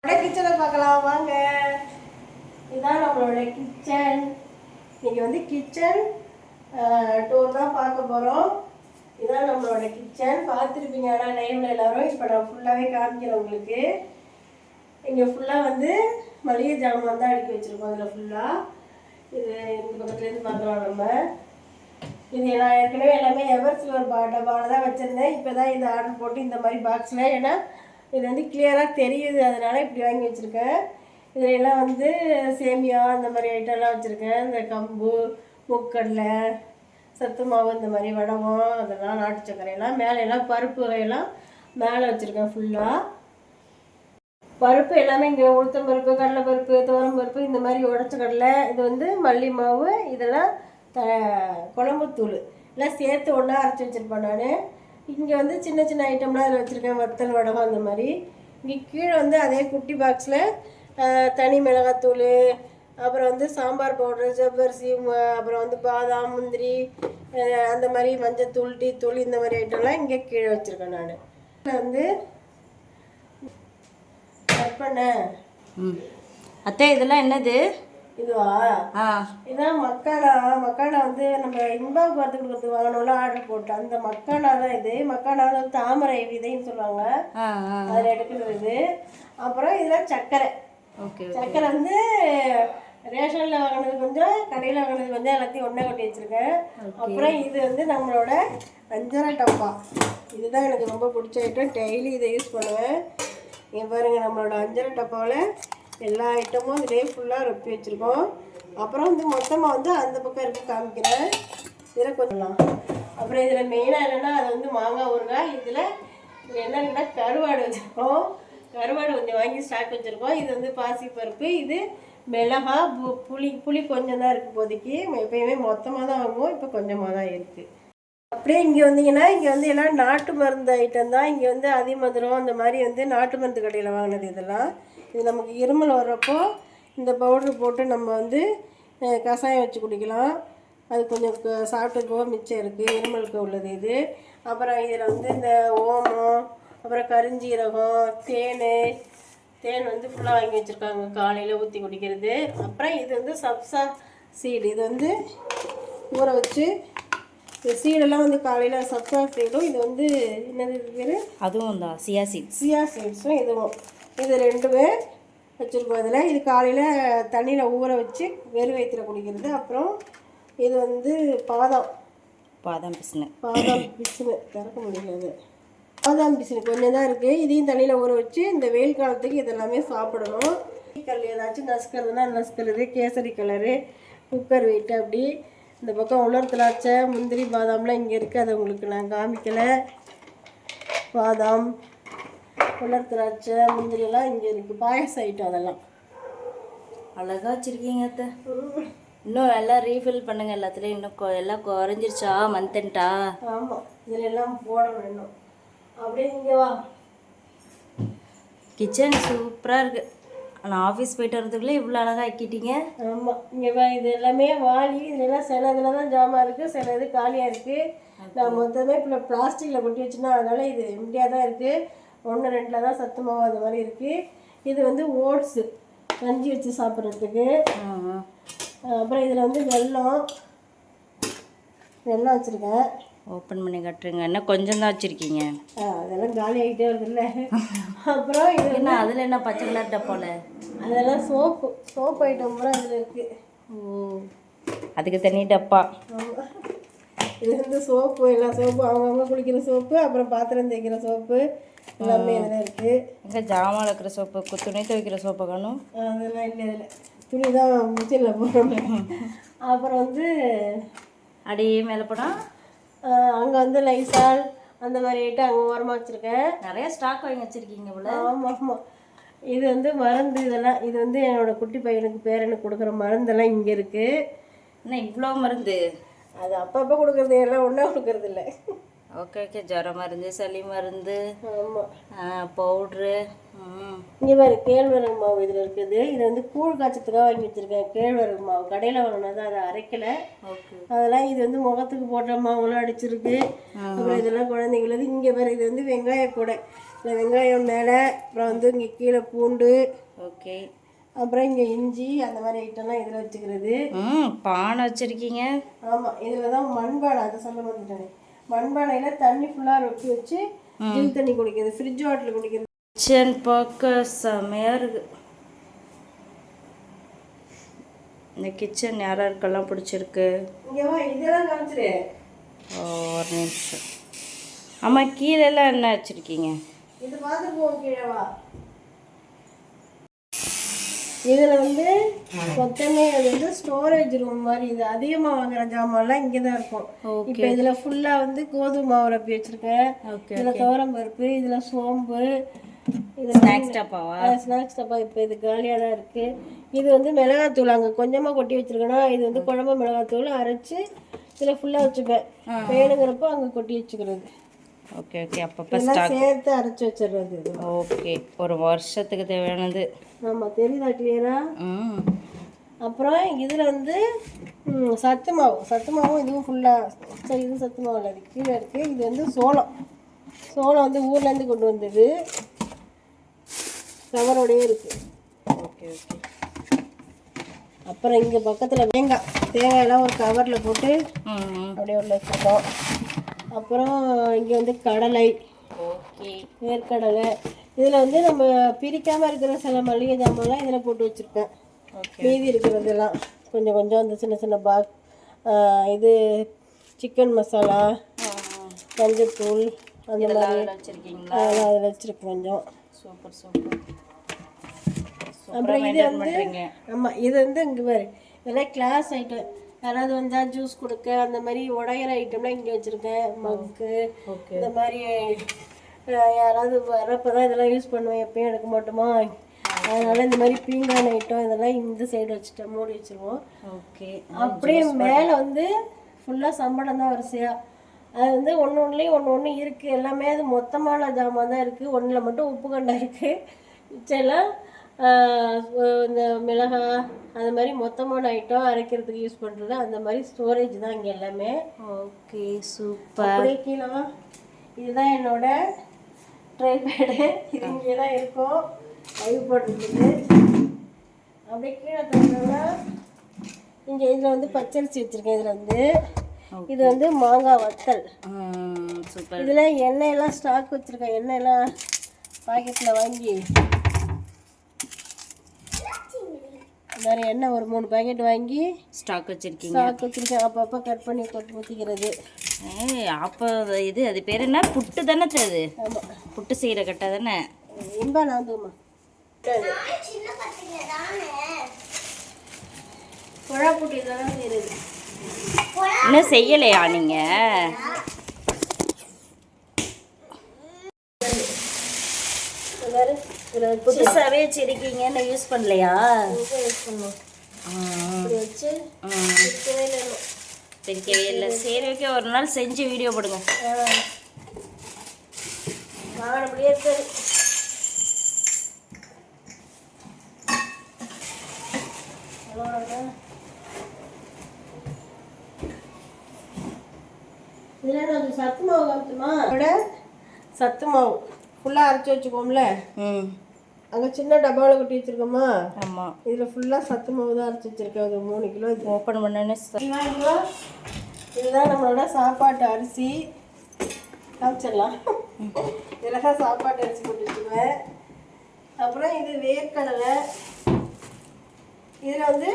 கிச்சனை பார்க்கலாம் வாங்க. இதுதான் நம்மளோட கிச்சன். இன்னைக்கு வந்து கிச்சன் டூர் தான் பார்க்க போகிறோம். இதுதான் நம்மளோட கிச்சன். பார்த்துருப்பீங்க ஆனால் லைவ்ல எல்லாரும். இப்போ நான் ஃபுல்லாகவே காமிக்கிறேன் உங்களுக்கு. இங்கே ஃபுல்லாக வந்து மளிகை ஜாமான் தான் அடுக்கி வச்சுருக்கோம். இதில் ஃபுல்லாக இது இந்த பக்கத்துலேருந்து பார்க்கலாம் நம்ம. இது நான் ஏற்கனவே எல்லாமே எவர் சில்வர் டப்பாவில் தான் வச்சுருந்தேன். இப்போ தான் இதை ஆர்டர் போட்டு இந்த மாதிரி பாக்ஸில், ஏன்னா இது வந்து கிளியராக தெரியுது, அதனால் இப்படி வாங்கி வச்சுருக்கேன். இதில் எல்லாம் வந்து சேமியா அந்த மாதிரி ஐட்டம்லாம் வச்சுருக்கேன். இந்த கம்பு, முக்கடலை, சத்து மாவு, இந்த மாதிரி வடகம், அதெல்லாம் நாட்டு சர்க்கரையெல்லாம் மேலெல்லாம் பருப்பு வகையெல்லாம் மேலே வச்சுருக்கேன் ஃபுல்லாக. பருப்பு எல்லாமே இங்கே உளுத்தம் பருப்பு, கடலை பருப்பு, துவரம் பருப்பு, இந்த மாதிரி உடச்ச கடலை, இது வந்து மல்லி மாவு, இதெல்லாம் குழம்புத்தூள் எல்லாம் சேர்த்து ஒன்றா அரைச்சி வச்சுருப்பேன் நான். இங்கே வந்து சின்ன சின்ன ஐட்டம்லாம் அதில் வச்சுருக்கேன், வத்தல் வடகம் அந்த மாதிரி. இங்கே கீழே வந்து அதே குட்டி பாக்ஸில் தனி மிளகாத்தூள், அப்புறம் வந்து சாம்பார் பவுட்ரு, ஜவ்வரிசி, அப்புறம் வந்து பாதாம், முந்திரி, அந்த மாதிரி மஞ்சத்தூள், டீ தூள், இந்த மாதிரி ஐட்டம்லாம் இங்கே கீழே வச்சுருக்கேன் நான். இதில் வந்து கட் பண்ணேன். அத்தை இதெல்லாம் என்னது? இதுவா? இதான் மக்கானா. மக்கானா வந்து நம்ம இன்பாக் வரத்து கொடுக்கறதுக்கு வாங்கணும்ல, ஆர்டர் போட்டு அந்த மக்கானா தான் இது. மக்கானா வந்து தாமரை விதைன்னு சொல்லுவாங்க, அதில் எடுக்கிறது இது. அப்புறம் இதில் சர்க்கரை. சர்க்கரை வந்து ரேஷனில் வாங்கினது கொஞ்சம், கடையில் வாங்கினது கொஞ்சம், எல்லாத்தையும் ஒன்றா கொட்டி வச்சுருக்கேன். அப்புறம் இது வந்து நம்மளோட அஞ்சரை டப்பா. இதுதான் எனக்கு ரொம்ப பிடிச்ச ஐட்டம். டெய்லி இதை யூஸ் பண்ணுவேன். இங்கே பாருங்கள், நம்மளோட அஞ்சரை டப்பாவில் எல்லா ஐட்டமும் இதிலே ஃபுல்லாக ரொப்பி வச்சுருக்கோம். அப்புறம் வந்து மொத்தமாக வந்து அந்த பக்கம் இருக்க காமிக்கிறேன். இதில் கொஞ்சம் அப்புறம் இதில் மெயினாக என்னென்னா, அது வந்து மாங்காய் ஊறுகாய். இதில் என்னென்னா கருவாடு வச்சுருக்கோம். கருவாடு கொஞ்சம் வாங்கி ஸ்டாக் வச்சுருக்கோம். இது வந்து பாசிப்பருப்பு, இது மிளகா, புளி கொஞ்சம் தான் இருக்குது இப்போதைக்கு. எப்பயுமே மொத்தமாக தான் வாங்குவோம், இப்போ கொஞ்சமாக தான் இருக்குது. அப்படியே இங்கே வந்தீங்கன்னா, இங்கே வந்து எல்லாம் நாட்டு மருந்து ஐட்டம் தான். இங்கே வந்து அதிமதுரம் அந்த மாதிரி வந்து நாட்டு மருந்து கடையில் வாங்கினது இதெல்லாம். இது நமக்கு இருமல் வர்றப்போ இந்த பவுட்ரு போட்டு நம்ம வந்து கஷாயம் வச்சு குடிக்கலாம். அது கொஞ்சம் சாப்பிட்டு போக மிச்சம் இருக்குது, இருமலுக்கு உள்ளது இது. அப்புறம் இதில் வந்து இந்த ஓமம், அப்புறம் கரிஞ்சீரகம், தேன் வந்து ஃபுல்லாக வாங்கி வச்சுருக்காங்க, காலையில் ஊற்றி குடிக்கிறது. அப்புறம் இது வந்து சப்சா சீடு. இது வந்து ஊற வச்சு இந்த சீடெல்லாம் வந்து காலையில் சப்சா சீடும், இது வந்து என்னது பேர், அதுவும் தான் சியா சீட்ஸும் இதுவும். இது ரெண்டுமே வச்சுருக்கோம் இதில். இது காலையில் தண்ணியில் ஊற வச்சு வெறும் வயிற்றுல குடிக்கிறது. அப்புறம் இது வந்து பாதாம் பிசுனு திறக்க முடியாது. பாதாம் பிசுனு கொஞ்சம் தான் இருக்குது. இதையும் தண்ணியில் ஊற வச்சு இந்த வெயில் காலத்துக்கு இதெல்லாமே சாப்பிடணும். கல் ஏதாச்சும் நசுக்கிறதுனா நசுக்கிறது. Kesari colour, cooker weight. அப்படி இந்த பக்கம் உலர் திராட்சை, முந்திரி, பாதாம்லாம் இங்கே இருக்குது. அதை உங்களுக்கு நான் காமிக்கலை. பாதாம், உலர் திராட்சை, முந்திரியெல்லாம் இங்கே இருக்குது. பாயச ஐட்டம் அதெல்லாம் அழகாக வச்சுருக்கீங்க அத்தை. இன்னும் எல்லாம் ரீஃபில் பண்ணுங்கள் எல்லாத்துலேயும். இன்னும் எல்லாம் குறைஞ்சிருச்சா மந்த்தன்ட்டா? ஆமாம், இதில் எல்லாம் போடணும் இன்னும். அப்படியே இங்கே வா. கிச்சன் சூப்பராக இருக்குது. ஆனால் ஆஃபீஸ் போயிட்டு வரதுக்குள்ளே இவ்வளோ அழகாக ஆக்கிட்டீங்க. ஆமாம், இங்கே வா. இது எல்லாமே வாளி. இதெல்லாம் சில இதில் தான் ஜாமான் இருக்குது, சில இது காலியாக இருக்குது. நான் மொத்தமே இப்போ பிளாஸ்டிக்கில் கொட்டி வச்சுன்னா, அதனால் இது எம்டியாக தான் இருக்குது. 1-2 தான் சத்து மாவு அது மாதிரி இருக்குது. இது வந்து ஓட்ஸு கஞ்சி வச்சு சாப்பிட்றதுக்கு. அப்புறம் இதில் வந்து வெல்லம் வச்சுருக்கேன். ஓப்பன் பண்ணி கட்டுருங்க. என்ன கொஞ்சம் தான் வச்சுருக்கீங்க? அதெல்லாம் காலி ஆகிட்டே வருதுல்ல. அப்புறம் இது என்ன அதில் என்ன பச்சை கலர் டப்பால? அதெல்லாம் சோப்பு ஐட்டம் பூரா இதில் இருக்குது. ஓ, அதுக்கு தனி டப்பா. இது வந்து சோப்பு, எல்லா சோப்பு அவங்கவுங்க குளிக்கிற சோப்பு, அப்புறம் பாத்திரம் தேய்க்கிற சோப்பு எல்லாமே இதில் இருக்குது. எங்கே ஜாமான் இருக்கிற சோப்பு, துணி துவைக்கிற சோப்பு காணும்? அதெல்லாம் இல்லை, இதில் துணி தான் மிச்சினில் போடுறோம். அப்புறம் வந்து அடியே மேலே போனால் அங்கே வந்து லைசால் அந்த மாதிரி ஐட்டம் அங்கே ஓரமாக வச்சுருக்கேன். நிறையா ஸ்டாக் வாங்கி வச்சுருக்கீங்க போல. ஆமாம். இது வந்து மருந்து. இதெல்லாம் இது வந்து என்னோடய குட்டி பையனுக்கு பேரனுக்கு கொடுக்குற மருந்தெல்லாம் இங்கே இருக்குது. என்ன இவ்வளோ மருந்து? அது அப்பப்போ கொடுக்குறது, எல்லாம் ஒன்றா கொடுக்கறது இல்லை. Okay okay. ஜுரம் மருந்து, சளி மருந்து, ஆமாம், பவுட்ரு. இங்கே பாரு கேழ்வரகு மாவு இதில் இருக்குது. இது வந்து கூழ் காய்ச்சத்துக்காக வாங்கி வச்சுருக்கேன். கேழ்வரகு மாவு கடையில் வாங்கினது, அதை அரைக்கலை. ஓகே. அதெல்லாம் இது வந்து முகத்துக்கு போட்ட மாவுலாம் அடிச்சிருக்கு. அப்புறம் இதெல்லாம் குழந்தைங்களுக்கு. இங்கே பாரு இது வந்து வெங்காய கூடை. இல்லை வெங்காயம் மேலே, அப்புறம் வந்து இங்கே கீழே பூண்டு. ஓகே. அப்புறம் இங்கே இஞ்சி, அந்த மாதிரி ஐட்டம்லாம் இதில் வச்சுக்கிறது. பானை வச்சுருக்கீங்க? ஆமாம், இதில் தான் மண்பானை, அதை சொல்ல வந்துட்டேன். மண்பானையில் தண்ணி ஃபுல்லாக ரொட்டி வச்சு ஜில் தண்ணி குடிக்கிறது, ஃப்ரிட்ஜ் வாட்டர் குடிக்கிறது. கிச்சன் பார்க்க செமையாக இருக்குது. இந்த கிச்சன் யாராருக்கெல்லாம் பிடிச்சிருக்கு? இங்கே வா, இதெல்லாம் காமிச்சிரு. ஒரு நிமிஷம். ஆமாம், கீழெல்லாம் என்ன வச்சுருக்கீங்க? இது பார்த்து போவோம், கீழே வா. இதில் வந்து மொத்தமே அது வந்து ஸ்டோரேஜ் ரூம் மாதிரி. இது அதிகமாக வாங்குற ஜாமான்லாம் இங்கே தான் இருக்கும். இப்போ இதில் ஃபுல்லாக வந்து கோதுமை மாவு ரப்பி வச்சுருக்கேன். இதில் துவரம் பருப்பு, இதில் சோம்பு, இது ஸ்நாக்ஸ் டப்பாவா? ஸ்நாக்ஸ் டப்பா. இப்போ இது காலியாக தான் இருக்குது. இது வந்து மிளகாத்தூள் அங்கே கொஞ்சமாக கொட்டி வச்சுருக்கேன்னா, இது வந்து குழம்பு மிளகாத்தூள் அரைச்சி இதில் ஃபுல்லாக வச்சுப்பேன். வேணுங்கிறப்போ அங்கே கொட்டி வச்சுக்கிறது. Okay okay. அப்பப்போ ஸ்டாக் சேர்த்து அரைச்சி வச்சிடுறது. ஓகே, ஒரு வருஷத்துக்கு தேவையானது. ஆமாம், தெரியுதா கிளியரா? அப்புறம் இதில் வந்து சத்து மாவும் இதுவும் ஃபுல்லாக. சரி, இது சத்து மாவு இல்லை, அது கீழே இருக்குது. இது வந்து சோளம் வந்து ஊர்லேருந்து கொண்டு வந்தது, கவரோடையே இருக்குது. Okay okay. அப்புறம் இங்கே பக்கத்தில் தேங்காயெல்லாம் ஒரு கவரில் போட்டு அப்படியே உள்ள வச்சுருக்கோம். அப்புறம் இங்கே வந்து கடலை, ஓகே, வேர்க்கடலை. இதில் வந்து நம்ம பிரிக்காமல் இருக்கிற சில மளிகை ஜாமான்லாம் இதில் போட்டு வச்சுருக்கேன். மீதி இருக்கிறதெல்லாம் கொஞ்சம் கொஞ்சம் அந்த சின்ன சின்ன இது சிக்கன் மசாலா, மஞ்சத்தூள், அந்த மாதிரி வச்சுருக்கீங்களா? அதெல்லாம் அதில் வச்சுருக்கேன் கொஞ்சம். Super super. அப்புறம் இது வந்து ஆமாம், இது வந்து இங்கே பாரு, இதெல்லாம் கிளாஸ் ஐட்டம். யாராவது வந்தால் ஜூஸ் கொடுக்க அந்த மாதிரி உடையிற ஐட்டம்லாம் இங்கே வச்சுருக்கேன். மக்கு, இந்த மாதிரி யாராவது வரப்போ தான் இதெல்லாம் யூஸ் பண்ணுவேன், எப்பயும் எடுக்க மாட்டோமா. அதனால் இந்த மாதிரி பீங்கான் ஐட்டம் இதெல்லாம் இந்த சைடு வச்சுட்டேன், மூடி வச்சுருவோம். ஓகே. அப்படியே மேலே வந்து ஃபுல்லாக சம்பளம் தான் வரிசையாக. அது வந்து ஒன்றுலேயும் ஒன்று இருக்குது. எல்லாமே அது மொத்தமான ஜாமான் தான் இருக்குது. ஒன்றில் மட்டும் உப்பு கண்டா இருக்குது. மிச்செல்லாம் இந்த மிளகாய் அந்த மாதிரி மொத்தமான ஐட்டம் அரைக்கிறதுக்கு யூஸ் பண்ணுறது. அந்த மாதிரி ஸ்டோரேஜ் தான் இங்கே எல்லாமே. Okay, super. அப்படியே கீழே இதுதான் என்னோட ட்ரைபேடு. இது இங்கே தான் இருக்கும், கை போட்டுருக்குது. அப்படியே கீழே தந்தோம்னா இங்கே இதில் வந்து பச்சரிசி வச்சுருக்கேன். இதில் வந்து இது வந்து மாங்காய் வத்தல். சூப்பர். இதில் எண்ணெயெல்லாம் ஸ்டாக் வச்சுருக்கேன். எண்ணெயெல்லாம் பாக்கெட்டில் வாங்கி நிறைய எண்ணெய் ஒரு 3 பாக்கெட் வாங்கி ஸ்டாக் வச்சுருக்கேன். அப்பப்போ கட் பண்ணி ஊற்றிக்கிறது. அப்போ இது அது பேர் என்ன? புட்டு தானே அது? ஆமாம், புட்டு செய்கிற கட்டை தானே? இன்பா நான் தூமா குழா புட்டு இதெல்லாம் செய்யுது. இன்னும் செய்யலையா நீங்கள்? புதுசாகவே வச்சுருக்கீங்க, இன்னும் யூஸ் பண்ணலையா? யூஸ் பண்ணுவோம். இப்படி வச்சு பிரிக்கவே இல்லை. சரி, ஓகே, ஒரு நாள் செஞ்சு வீடியோ போடுங்க. வாங்கினபடியே இருக்காது. இதில் நான் சத்து மாவு காமிச்சுமா? அதோட சத்து மாவு ஃபுல்லாக அரைச்சி வச்சுக்கோம்ல, அங்கே சின்ன டப்பாவில் கொட்டி வச்சுருக்கோமா? ஆமாம். இதில் ஃபுல்லாக சத்து மாவு தான் அரைச்சி வச்சுருக்கேன். அது 3 கிலோ. இது ஓப்பன் பண்ணோன்னே இதுதான் நம்மளோட சாப்பாட்டு அரிசி. காமிச்சிடலாம். இதில் தான் சாப்பாட்டு அரிசி போட்டு வச்சுக்குவேன். அப்புறம் இது வேர்க்கடலை. இதில் வந்து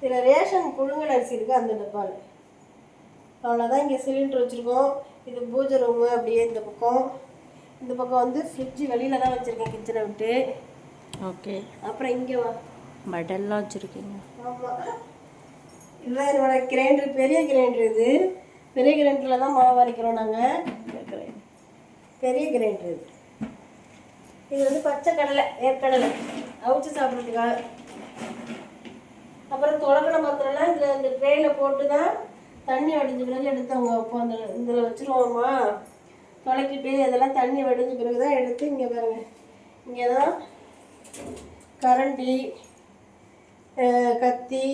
இதில் ரேஷன் புழுங்கல் அரிசி இருக்குது அந்த டப்பாவில். அவ்வளோதான். இங்கே சிலிண்டர் வச்சுருக்கோம். இது பூஜை ரூமு. அப்படியே இந்த பக்கம் வந்து ஃப்ரிட்ஜு வெளியில் தான் வச்சுருக்கேன், கிச்சனை விட்டு. ஓகே. அப்புறம் இங்கே மடல்லாம் வச்சுருக்கீங்க. ஆமாம், இதுதான் என்னோட கிரைண்டர், பெரிய கிரைண்டர். இது பெரிய கிரைண்டரில் தான் மாவு அரைக்கிறோம் நாங்கள். பெரிய கிரைண்டர் இது. இது வந்து பச்சை கடலை, வேர்க்கடலை அவிச்சு சாப்பிட்றதுக்காக. அப்புறம் துளக்கின பாத்திரம்லாம் இந்த ட்ரேயில் போட்டு தான் தண்ணி அடிஞ்ச பிறகு எடுத்து அவங்க வைப்போம். இதில் வச்சுருவோம்மா. தொலைக்கிட்டு இதெல்லாம் தண்ணி வடிஞ்ச பிறகு தான் எடுத்து இங்கே பாருங்க, இங்கே தான் கரண்டி, கத்தி,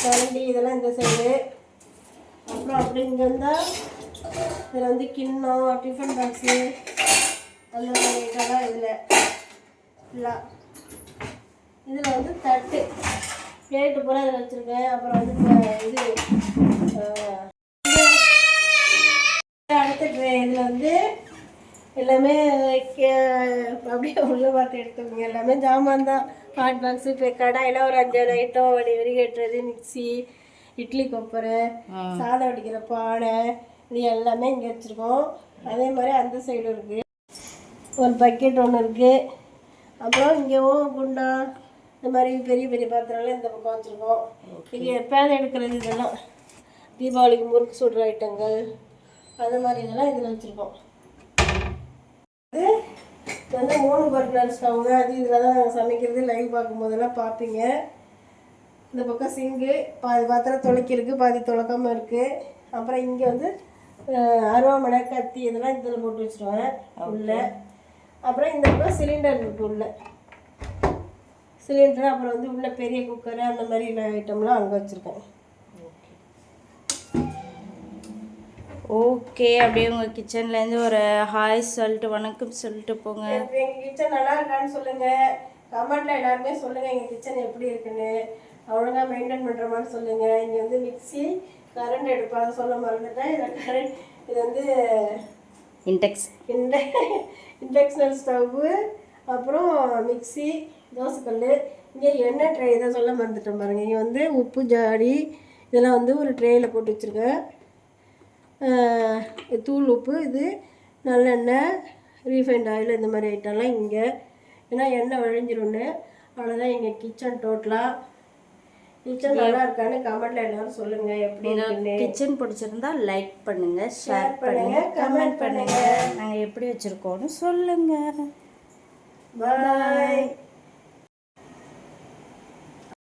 கரண்டி இதெல்லாம் இந்த சைடு. அப்புறம் அப்படி இங்கே இருந்தால் இதில் வந்து கிண்ணம், டிஃபன் பாக்ஸு அந்த மாதிரி இதெல்லாம் இதில் ஃபுல்லாக. இதில் வந்து தட்டு, பிளேட்டு பூரா இதில் வச்சுருக்கேன். அப்புறம் வந்து இது அடுத்த ட்ரே இதில் வந்து எல்லாமே அப்படியே உள்ள பார்த்து எடுத்துக்கோங்க. எல்லாமே ஜாமான் தான். ஹாட் பாக்ஸு, இப்போ கடாயில் ஒரு 5 ஐட்டம், வடி கட்டுறது, மிக்சி, இட்லி கொப்பரை, சாதம் வடிக்கிற பானை, இது எல்லாமே இங்கே வச்சுருக்கோம். அதே மாதிரி அந்த சைடு இருக்குது. ஒரு பக்கெட் ஒன்று இருக்குது. அப்புறம் இங்கேவும் குண்டா இந்த மாதிரி பெரிய பெரிய பாத்திரம்லாம் இந்த பக்கம் வச்சுருக்கோம். இங்கே எப்போயாவது எடுக்கிறது இதெல்லாம் தீபாவளிக்கு முறுக்கு சுடுற ஐட்டங்கள் அந்த மாதிரி இதெல்லாம் இதில் வச்சுருக்கோம். இது வந்து 3 பர்னர் ஸ்டவ்ங்க. அது இதில் தான் நாங்கள் சமைக்கிறது. லைவ் பார்க்கும்போதெல்லாம் பார்ப்பீங்க. இந்த பக்கம் சிங்கு, பாதி பாத்திரம் துளைக்கிருக்கு, பாதி துளக்காமல் இருக்குது. அப்புறம் இங்கே வந்து அருவாமனை, கத்தி இதெல்லாம் இதில் போட்டு வச்சுருவேன் உள்ள. அப்புறம் இந்த பக்கம் சிலிண்டர் இருக்குது உள்ள சிலிண்டர். அப்புறம் வந்து உள்ள பெரிய குக்கரு அந்த மாதிரி ஐட்டம்லாம் அங்கே வச்சுருக்கேன். ஓகே, அப்படியே உங்கள் கிச்சன்லேருந்து ஒரு ஹாய் சொல்லிட்டு வணக்கம் சொல்லிட்டு போங்க. எங்கள் கிச்சன் நல்லா இருக்கான்னு சொல்லுங்கள். கமெண்ட்டில் எல்லாருமே சொல்லுங்கள் எங்கள் கிச்சன் எப்படி இருக்குன்னு. ஒழுங்காக மெயின்டைன் பண்ணுற மாதிரி சொல்லுங்கள். இங்கே வந்து மிக்சி, கரண்ட் எடுப்பாங்க சொல்ல மறந்துட்டேன். இது வந்து இண்டக்ஷனல் ஸ்டவ்வு, அப்புறம் மிக்சி, தோசைக்கல். இங்கே எண்ணெய் ட்ரே இதை சொல்ல மறந்துட்டேன் பாருங்கள். இங்கே வந்து உப்பு ஜாடி இதெல்லாம் வந்து ஒரு ட்ரேயில் போட்டு வச்சுருக்கேன். தூள் உப்பு, இது நல்லெண்ணெய், ரீஃபைண்ட் ஆயில் இந்த மாதிரி ஐட்டம்லாம் இங்கே. ஏன்னா எண்ணெய் வழிஞ்சிரும்னு. அவ்வளோதான் எங்கள் கிச்சன் டோட்டலாக. கிச்சன் நல்லா இருக்கான்னு கமெண்ட்டில் எல்லோரும் சொல்லுங்கள் எப்படி இருக்குன்னு. கிச்சன் பிடிச்சிருந்தா லைக் பண்ணுங்கள், ஷேர் பண்ணுங்கள், கமெண்ட் பண்ணுங்கள். நாங்கள் எப்படி வச்சுருக்கோன்னு சொல்லுங்கள். பாய்.